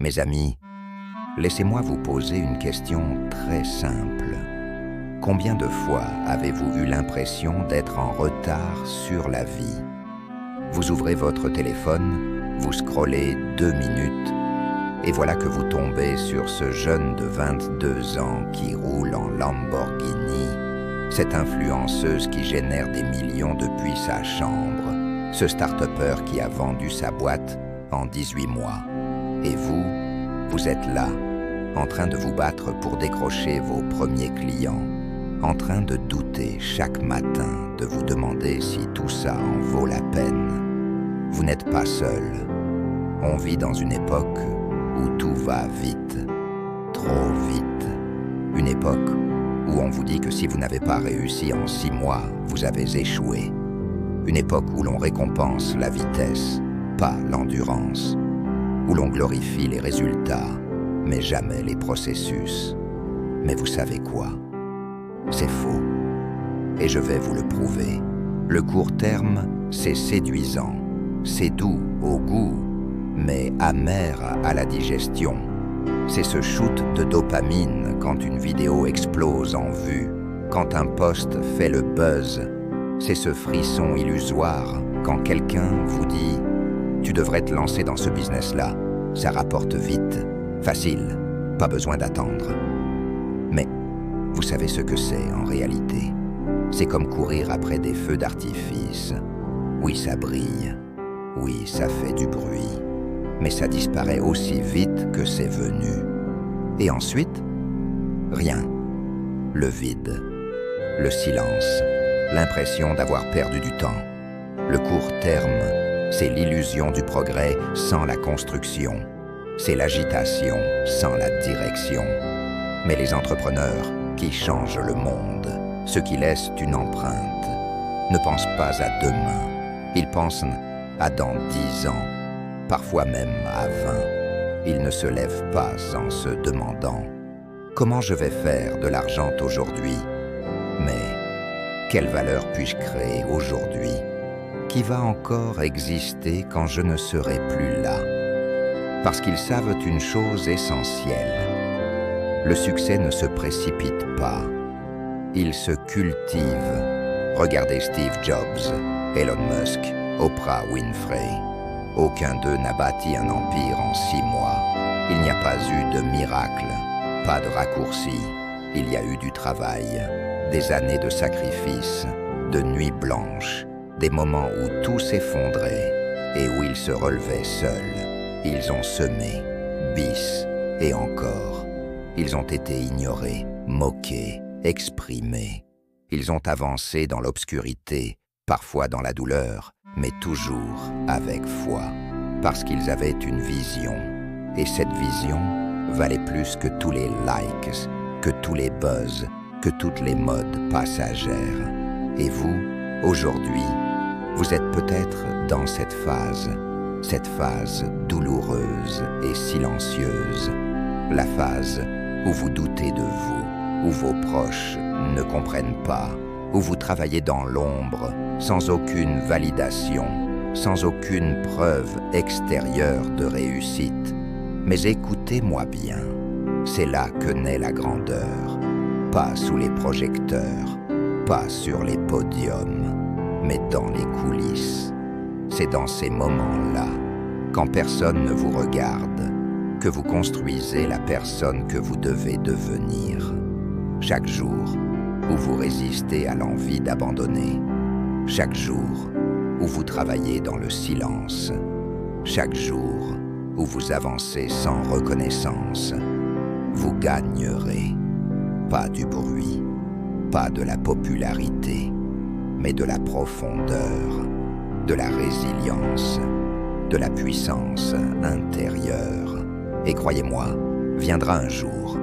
Mes amis, laissez-moi vous poser une question très simple. Combien de fois avez-vous eu l'impression d'être en retard sur la vie? Vous ouvrez votre téléphone, vous scrollez 2 minutes, et voilà que vous tombez sur ce jeune de 22 ans qui roule en Lamborghini, cette influenceuse qui génère des millions depuis sa chambre, ce start-upper qui a vendu sa boîte en 18 mois. Et vous êtes là, en train de vous battre pour décrocher vos premiers clients, en train de douter chaque matin, de vous demander si tout ça en vaut la peine. Vous n'êtes pas seul. On vit dans une époque où tout va vite, trop vite. Une époque où on vous dit que si vous n'avez pas réussi en 6 mois, vous avez échoué. Une époque où l'on récompense la vitesse, pas l'endurance. Où l'on glorifie les résultats, mais jamais les processus. Mais vous savez quoi? C'est faux. Et je vais vous le prouver. Le court terme, c'est séduisant. C'est doux au goût, mais amer à la digestion. C'est ce shoot de dopamine quand une vidéo explose en vue, quand un post fait le buzz. C'est ce frisson illusoire quand quelqu'un vous dit « Tu devrais te lancer dans ce business-là, ça rapporte vite, facile, pas besoin d'attendre. » Mais vous savez ce que c'est en réalité? C'est comme courir après des feux d'artifice. Oui, ça brille, oui, ça fait du bruit, mais ça disparaît aussi vite que c'est venu. Et ensuite, rien. Le vide, le silence, l'impression d'avoir perdu du temps. Le court terme, c'est l'illusion du progrès sans la construction. C'est l'agitation sans la direction. Mais les entrepreneurs qui changent le monde, ceux qui laissent une empreinte, ne pensent pas à demain. Ils pensent à dans 10 ans, parfois même à 20. Ils ne se lèvent pas en se demandant « Comment je vais faire de l'argent aujourd'hui ?» Mais quelle valeur puis-je créer aujourd'hui? Qui va encore exister quand je ne serai plus là? Parce qu'ils savent une chose essentielle. Le succès ne se précipite pas. Il se cultive. Regardez Steve Jobs, Elon Musk, Oprah Winfrey. Aucun d'eux n'a bâti un empire en 6 mois. Il n'y a pas eu de miracle, pas de raccourci. Il y a eu du travail, des années de sacrifices, de nuits blanches, des moments où tout s'effondrait et où ils se relevaient seuls. Ils ont semé, bis, et encore. Ils ont été ignorés, moqués, exprimés. Ils ont avancé dans l'obscurité, parfois dans la douleur, mais toujours avec foi, parce qu'ils avaient une vision. Et cette vision valait plus que tous les likes, que tous les buzz, que toutes les modes passagères. Et vous, aujourd'hui, vous êtes peut-être dans cette phase douloureuse et silencieuse, la phase où vous doutez de vous, où vos proches ne comprennent pas, où vous travaillez dans l'ombre, sans aucune validation, sans aucune preuve extérieure de réussite. Mais écoutez-moi bien, c'est là que naît la grandeur, pas sous les projecteurs, pas sur les podiums, mais dans les coulisses. C'est dans ces moments-là, quand personne ne vous regarde, que vous construisez la personne que vous devez devenir. Chaque jour où vous résistez à l'envie d'abandonner, chaque jour où vous travaillez dans le silence, chaque jour où vous avancez sans reconnaissance, vous gagnerez. Pas du bruit, pas de la popularité, mais de la profondeur, de la résilience, de la puissance intérieure. Et croyez-moi, viendra un jour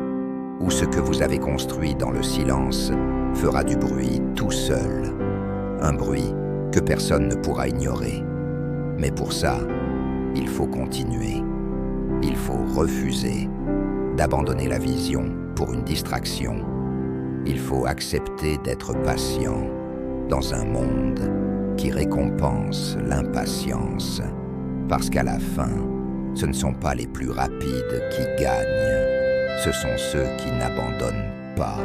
où ce que vous avez construit dans le silence fera du bruit tout seul. Un bruit que personne ne pourra ignorer. Mais pour ça, il faut continuer. Il faut refuser d'abandonner la vision pour une distraction. Il faut accepter d'être patient dans un monde qui récompense l'impatience. Parce qu'à la fin, ce ne sont pas les plus rapides qui gagnent, ce sont ceux qui n'abandonnent pas.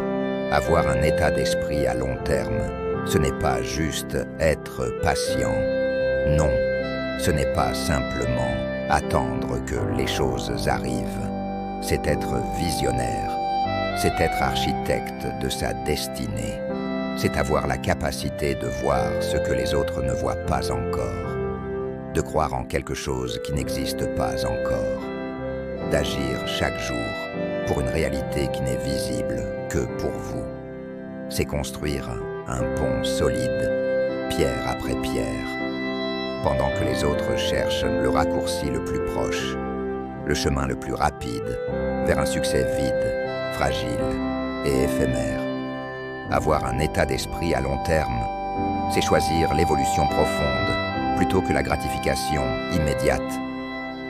Avoir un état d'esprit à long terme, ce n'est pas juste être patient. Non, ce n'est pas simplement attendre que les choses arrivent. C'est être visionnaire, c'est être architecte de sa destinée. C'est avoir la capacité de voir ce que les autres ne voient pas encore, de croire en quelque chose qui n'existe pas encore, d'agir chaque jour pour une réalité qui n'est visible que pour vous. C'est construire un pont solide, pierre après pierre, pendant que les autres cherchent le raccourci le plus proche, le chemin le plus rapide vers un succès vide, fragile et éphémère. Avoir un état d'esprit à long terme, c'est choisir l'évolution profonde plutôt que la gratification immédiate.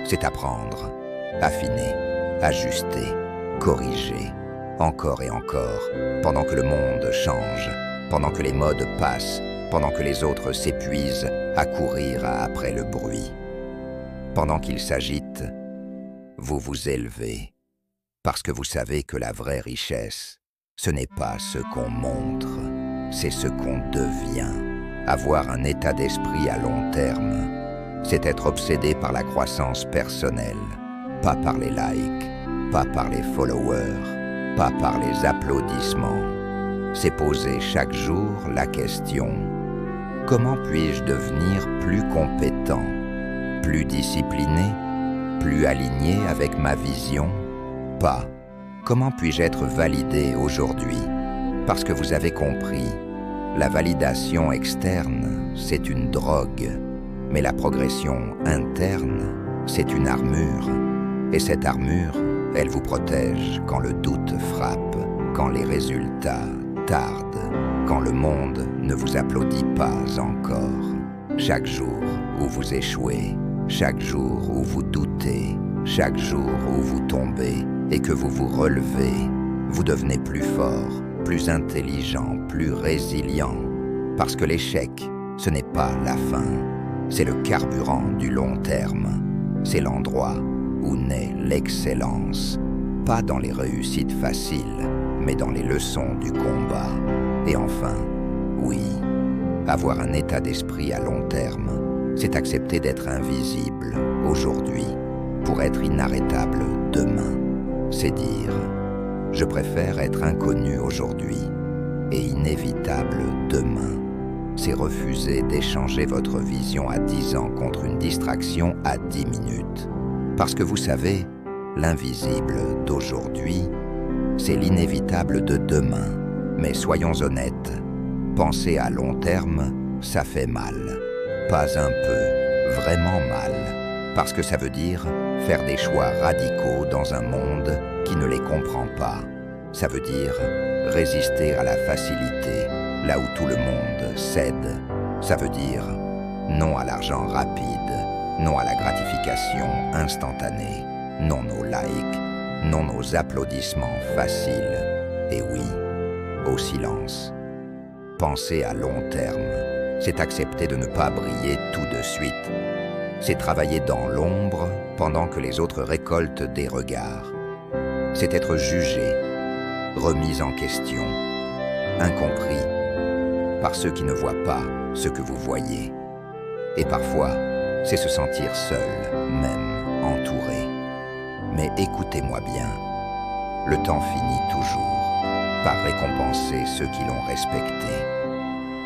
C'est apprendre, affiner, ajuster, corriger, encore et encore, pendant que le monde change, pendant que les modes passent, pendant que les autres s'épuisent à courir après le bruit. Pendant qu'ils s'agitent, vous vous élevez, parce que vous savez que la vraie richesse, ce n'est pas ce qu'on montre, c'est ce qu'on devient. Avoir un état d'esprit à long terme, c'est être obsédé par la croissance personnelle, pas par les likes, pas par les followers, pas par les applaudissements. C'est poser chaque jour la question: comment puis-je devenir plus compétent, plus discipliné, plus aligné avec ma vision? Pas comment puis-je être validé aujourd'hui? Parce que vous avez compris, la validation externe, c'est une drogue, mais la progression interne, c'est une armure. Et cette armure, elle vous protège quand le doute frappe, quand les résultats tardent, quand le monde ne vous applaudit pas encore. Chaque jour où vous échouez, chaque jour où vous doutez, chaque jour où vous tombez et que vous vous relevez, vous devenez plus fort, plus intelligent, plus résilient. Parce que l'échec, ce n'est pas la fin, c'est le carburant du long terme. C'est l'endroit où naît l'excellence, pas dans les réussites faciles, mais dans les leçons du combat. Et enfin, oui, avoir un état d'esprit à long terme, c'est accepter d'être invisible aujourd'hui pour être inarrêtable demain. C'est dire, je préfère être inconnu aujourd'hui et inévitable demain. C'est refuser d'échanger votre vision à 10 ans contre une distraction à 10 minutes. Parce que vous savez, l'invisible d'aujourd'hui, c'est l'inévitable de demain. Mais soyons honnêtes, penser à long terme, ça fait mal. Pas un peu, vraiment mal. Parce que ça veut dire faire des choix radicaux dans un monde qui ne les comprend pas. Ça veut dire résister à la facilité, là où tout le monde cède. Ça veut dire non à l'argent rapide, non à la gratification instantanée, non aux likes, non aux applaudissements faciles. Et oui, au silence. Penser à long terme, c'est accepter de ne pas briller tout de suite. C'est travailler dans l'ombre pendant que les autres récoltent des regards. C'est être jugé, remis en question, incompris par ceux qui ne voient pas ce que vous voyez. Et parfois, c'est se sentir seul, même entouré. Mais écoutez-moi bien, le temps finit toujours par récompenser ceux qui l'ont respecté,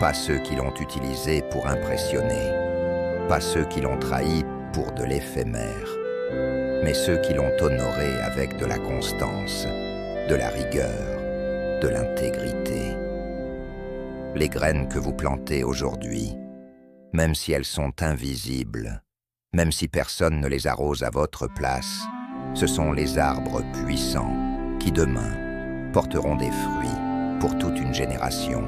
pas ceux qui l'ont utilisé pour impressionner, pas ceux qui l'ont trahi pour de l'éphémère, mais ceux qui l'ont honoré avec de la constance, de la rigueur, de l'intégrité. Les graines que vous plantez aujourd'hui, même si elles sont invisibles, même si personne ne les arrose à votre place, ce sont les arbres puissants qui demain porteront des fruits pour toute une génération.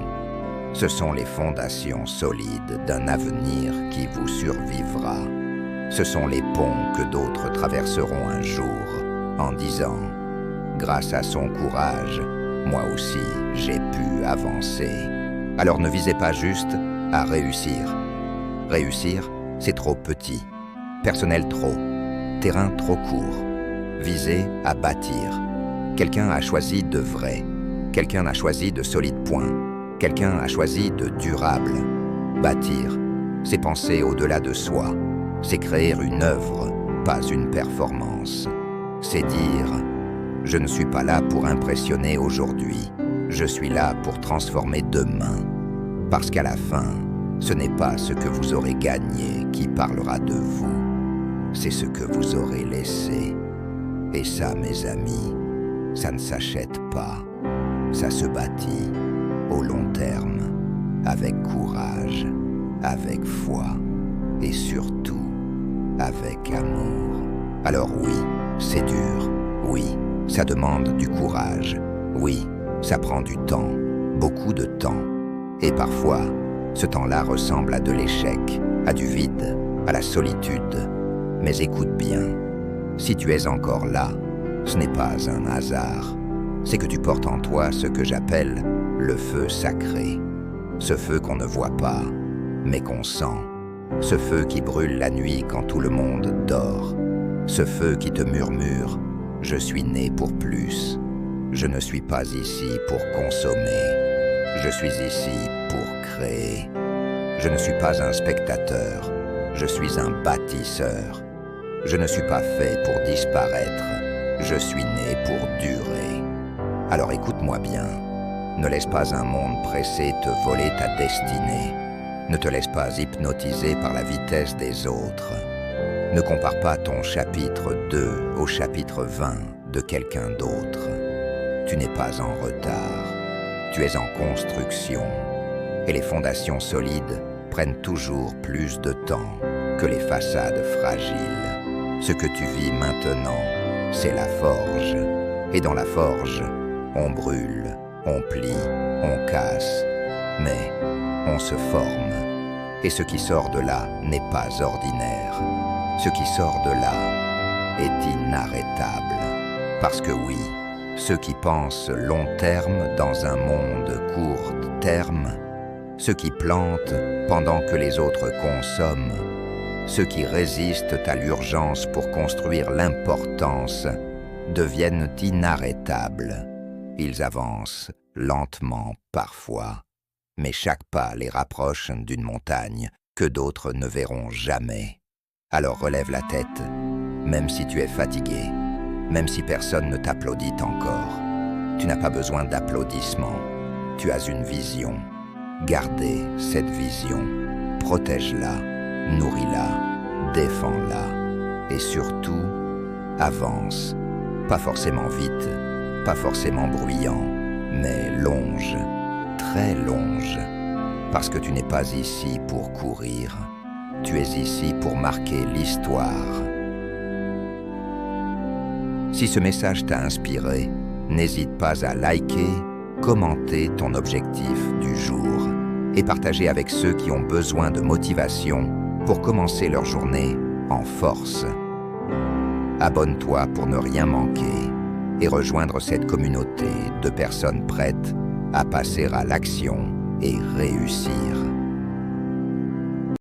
Ce sont les fondations solides d'un avenir qui vous survivra. Ce sont les ponts que d'autres traverseront un jour en disant « Grâce à son courage, moi aussi j'ai pu avancer ». Alors ne visez pas juste à réussir. Réussir, c'est trop petit, personnel trop, terrain trop court. Viser à bâtir. Quelqu'un a choisi de vrai. Quelqu'un a choisi de solide point. Quelqu'un a choisi de durable. Bâtir, c'est penser au-delà de soi. C'est créer une œuvre, pas une performance. C'est dire « Je ne suis pas là pour impressionner aujourd'hui. Je suis là pour transformer demain. » Parce qu'à la fin, ce n'est pas ce que vous aurez gagné qui parlera de vous. C'est ce que vous aurez laissé. Et ça, mes amis, ça ne s'achète pas. Ça se bâtit au long terme, avec courage, avec foi et surtout avec amour. Alors oui, c'est dur. Oui, ça demande du courage. Oui, ça prend du temps, beaucoup de temps. Et parfois, ce temps-là ressemble à de l'échec, à du vide, à la solitude. Mais écoute bien, si tu es encore là, ce n'est pas un hasard. C'est que tu portes en toi ce que j'appelle le feu sacré. Ce feu qu'on ne voit pas, mais qu'on sent. Ce feu qui brûle la nuit quand tout le monde dort. Ce feu qui te murmure « Je suis né pour plus. Je ne suis pas ici pour consommer. Je suis ici pour créer. Je ne suis pas un spectateur. Je suis un bâtisseur. Je ne suis pas fait pour disparaître. Je suis né pour durer. » Alors écoute-moi bien. Ne laisse pas un monde pressé te voler ta destinée. Ne te laisse pas hypnotiser par la vitesse des autres. Ne compare pas ton chapitre 2 au chapitre 20 de quelqu'un d'autre. Tu n'es pas en retard. Tu es en construction. Et les fondations solides prennent toujours plus de temps que les façades fragiles. Ce que tu vis maintenant, c'est la forge. Et dans la forge, on brûle, on plie, on casse, mais on se forme. Et ce qui sort de là n'est pas ordinaire. Ce qui sort de là est inarrêtable. Parce que oui, ceux qui pensent long terme dans un monde court terme, ceux qui plantent pendant que les autres consomment, ceux qui résistent à l'urgence pour construire l'importance, deviennent inarrêtables. Ils avancent lentement parfois, mais chaque pas les rapproche d'une montagne que d'autres ne verront jamais. Alors relève la tête, même si tu es fatigué, même si personne ne t'applaudit encore. Tu n'as pas besoin d'applaudissements, tu as une vision. Gardez cette vision, protège-la, nourris-la, défends-la et surtout, avance. Pas forcément vite, pas forcément bruyant, mais longe, très longe. Parce que tu n'es pas ici pour courir, tu es ici pour marquer l'histoire. Si ce message t'a inspiré, n'hésite pas à liker, commenter ton objectif du jour et partager avec ceux qui ont besoin de motivation pour commencer leur journée en force. Abonne-toi pour ne rien manquer et rejoindre cette communauté de personnes prêtes à passer à l'action et réussir.